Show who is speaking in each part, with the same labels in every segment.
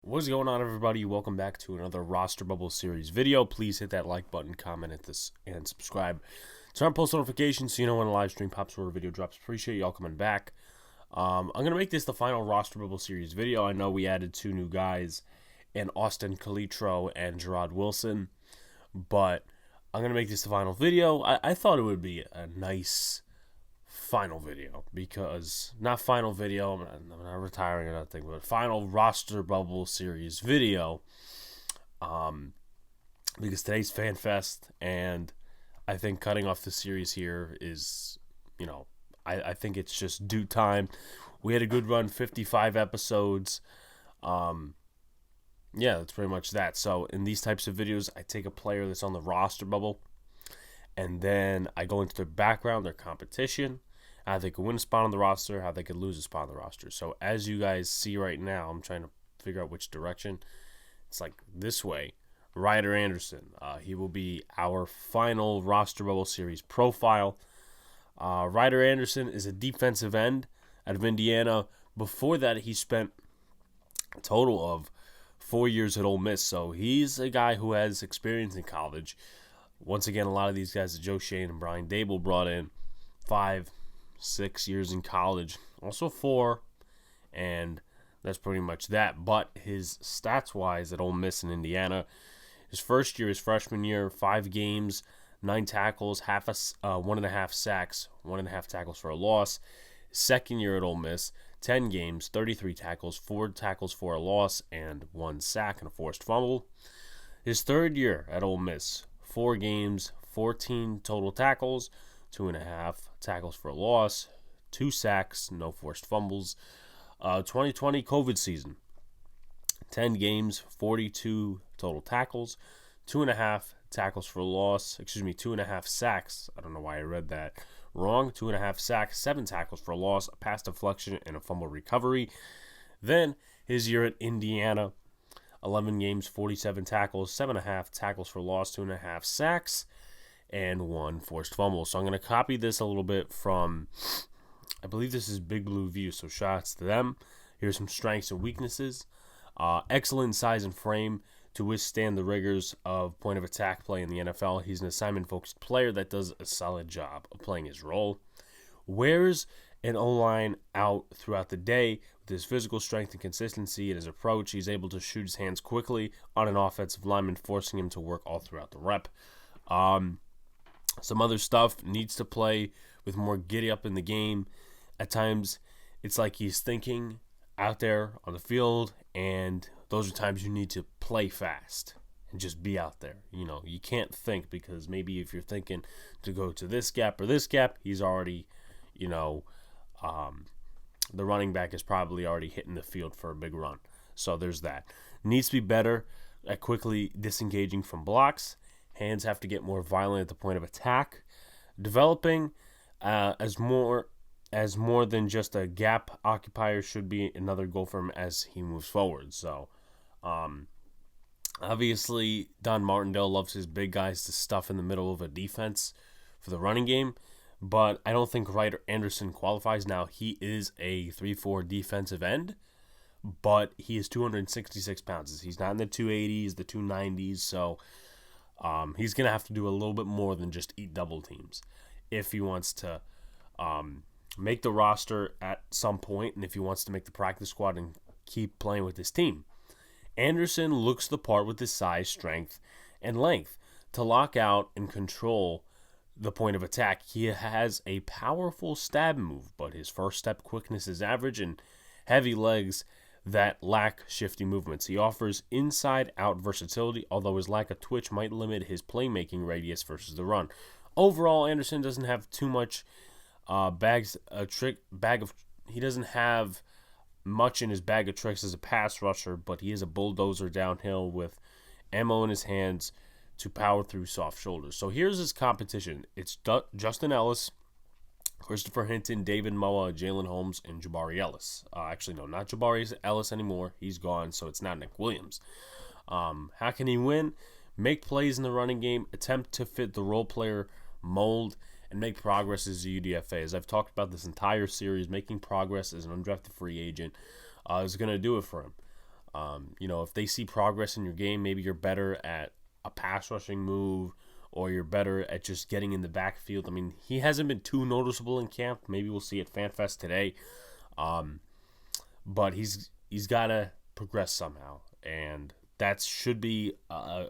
Speaker 1: What's going on, everybody? Welcome back to another Roster Bubble Series video. Please hit that like button, comment at this, and subscribe. Turn on post notifications so you know when a live stream pops or a video drops. Appreciate y'all coming back. I'm going to make this the final Roster Bubble Series video. I know we added two new guys in Austin Calitro and Gerard Wilson, but I'm going to make this the final video. I thought it would be a nice final video, because not final video, I'm not retiring or nothing, but final Roster Bubble Series video, because today's Fan Fest, and I think cutting off the series here is, I think it's just due time. We had a good run, 55 episodes. Yeah, that's pretty much that. So in these types of videos, I take a player that's on the roster bubble, and then I go into their background, their competition, how they could win a spot on the roster, how they could lose a spot on the roster. So as you guys see right now, I'm trying to figure out which direction. It's like this way. Ryder Anderson, he will be our final Roster Bubble Series profile. Ryder Anderson is a defensive end out of Indiana. Before that, he spent a total of 4 years at Ole Miss. So he's a guy who has experience in college. Once again, a lot of these guys that Joe Shane and Brian Dable brought in, 5-6 years in college, also 4, and that's pretty much that. But his stats-wise at Ole Miss and Indiana, his first year, his freshman year, 5 games, 9 tackles, 1.5 sacks, 1.5 tackles for a loss. His second year at Ole Miss, 10 games, 33 tackles, 4 tackles for a loss, and 1 sack and a forced fumble. His third year at Ole Miss, 4 games, 14 total tackles, 2.5 tackles for a loss, 2 sacks, no forced fumbles. 2020 COVID season, 10 games, 42 total tackles, 2.5 tackles for a loss, 2.5 sacks. I don't know why I read that wrong. 2.5 sacks, 7 tackles for a loss, a pass deflection, and a fumble recovery. Then his year at Indiana, 11 games, 47 tackles, 7.5 tackles for a loss, 2.5 sacks, and 1 forced fumble. So I'm going to copy this a little bit from, I believe this is Big Blue View, so shots to them. Here's some strengths and weaknesses. Excellent size and frame to withstand the rigors of point of attack play in the NFL. He's an assignment-focused player that does a solid job of playing his role. Wears an O-line out throughout the day. With his physical strength and consistency in his approach, he's able to shoot his hands quickly on an offensive lineman, forcing him to work all throughout the rep. Some other stuff, needs to play with more giddy up in the game. At times, it's like he's thinking out there on the field, and those are times you need to play fast and just be out there. You can't think, because maybe if you're thinking to go to this gap or this gap, he's already, the running back is probably already hitting the field for a big run. So there's that. Needs to be better at quickly disengaging from blocks. Hands have to get more violent at the point of attack. Developing as more than just a gap occupier should be another goal for him as he moves forward. So, obviously, Don Martindale loves his big guys to stuff in the middle of a defense for the running game, but I don't think Ryder Anderson qualifies. Now, he is a 3-4 defensive end, but he is 266 pounds. He's not in the 280s, the 290s, so he's going to have to do a little bit more than just eat double teams if he wants to make the roster at some point, and if he wants to make the practice squad and keep playing with his team. Anderson looks the part with his size, strength, and length to lock out and control the point of attack. He has a powerful stab move, but his first step quickness is average, and heavy legs that lack shifty movements. He offers inside-out versatility, although his lack of twitch might limit his playmaking radius versus the run. Overall, Anderson doesn't have too much he doesn't have much in his bag of tricks as a pass rusher, but he is a bulldozer downhill with ammo in his hands to power through soft shoulders. So here's his competition. It's Justin Ellis, Christopher Hinton, David Moa, Jalen Holmes, and Jabari Ellis. Actually, no, not Jabari Ellis anymore. He's gone, so it's not Nick Williams. How can he win? Make plays in the running game, attempt to fit the role player mold, and make progress as a UDFA. As I've talked about this entire series, making progress as an undrafted free agent is going to do it for him. If they see progress in your game, maybe you're better at a pass rushing move or you're better at just getting in the backfield. I mean, he hasn't been too noticeable in camp. Maybe we'll see at FanFest today. But he's got to progress somehow. And that should be a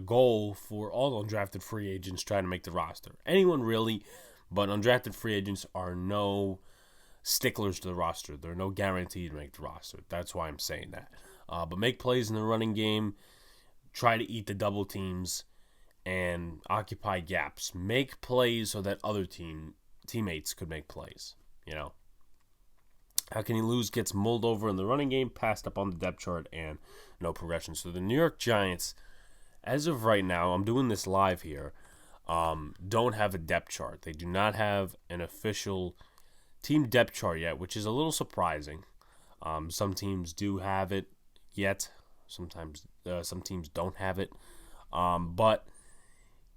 Speaker 1: goal for all undrafted free agents trying to make the roster. Anyone really, but undrafted free agents are no sticklers to the roster. They're no guarantee to make the roster. That's why I'm saying that. But make plays in the running game. Try to eat the double teams and occupy gaps. Make plays so that other teammates could make plays. How can he lose? Gets mulled over in the running game, passed up on the depth chart, and no progression. So the New York Giants, as of right now, I'm doing this live here, don't have a depth chart. They do not have an official team depth chart yet, which is a little surprising. Some teams do have it yet. Sometimes some teams don't have it. But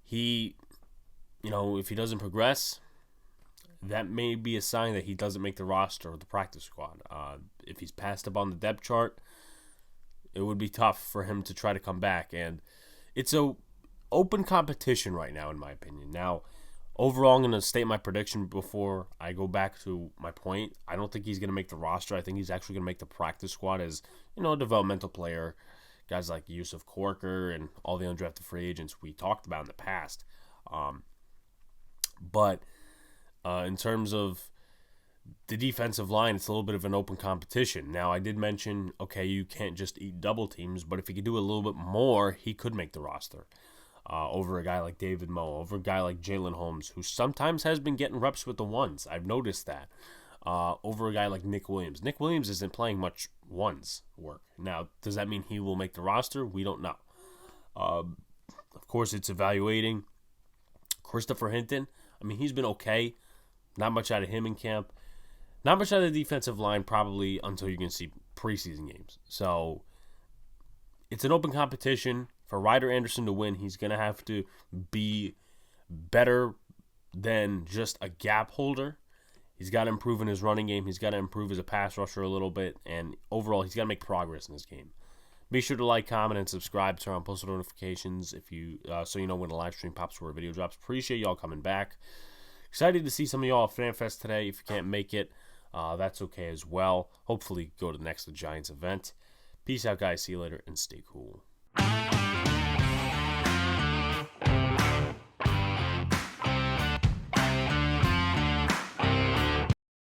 Speaker 1: he, if he doesn't progress, that may be a sign that he doesn't make the roster or the practice squad. If he's passed up on the depth chart, it would be tough for him to try to come back. And it's a open competition right now, in my opinion. Now, overall, I'm going to state my prediction before I go back to my point. I don't think he's going to make the roster. I think he's actually going to make the practice squad as, a developmental player. Guys like Yusuf Corker and all the undrafted free agents we talked about in the past. But in terms of the defensive line, it's a little bit of an open competition. Now, I did mention, okay, you can't just eat double teams, but if he could do a little bit more, he could make the roster. Over a guy like David Moe, over a guy like Jalen Holmes, who sometimes has been getting reps with the ones. I've noticed that. Over a guy like Nick Williams. Nick Williams isn't playing much ones work. Now, does that mean he will make the roster? We don't know. Of course, it's evaluating. Christopher Hinton, he's been okay. Not much out of him in camp. Not much out of the defensive line probably until you can see preseason games. So it's an open competition. For Ryder Anderson to win, he's going to have to be better than just a gap holder. He's got to improve in his running game. He's got to improve as a pass rusher a little bit. And overall, he's got to make progress in this game. Be sure to like, comment, and subscribe. Turn on post notifications if you so you know when the live stream pops or a video drops. Appreciate y'all coming back. Excited to see some of y'all at FanFest today. If you can't make it, that's okay as well. Hopefully go to the next Giants event. Peace out, guys. See you later, and stay cool.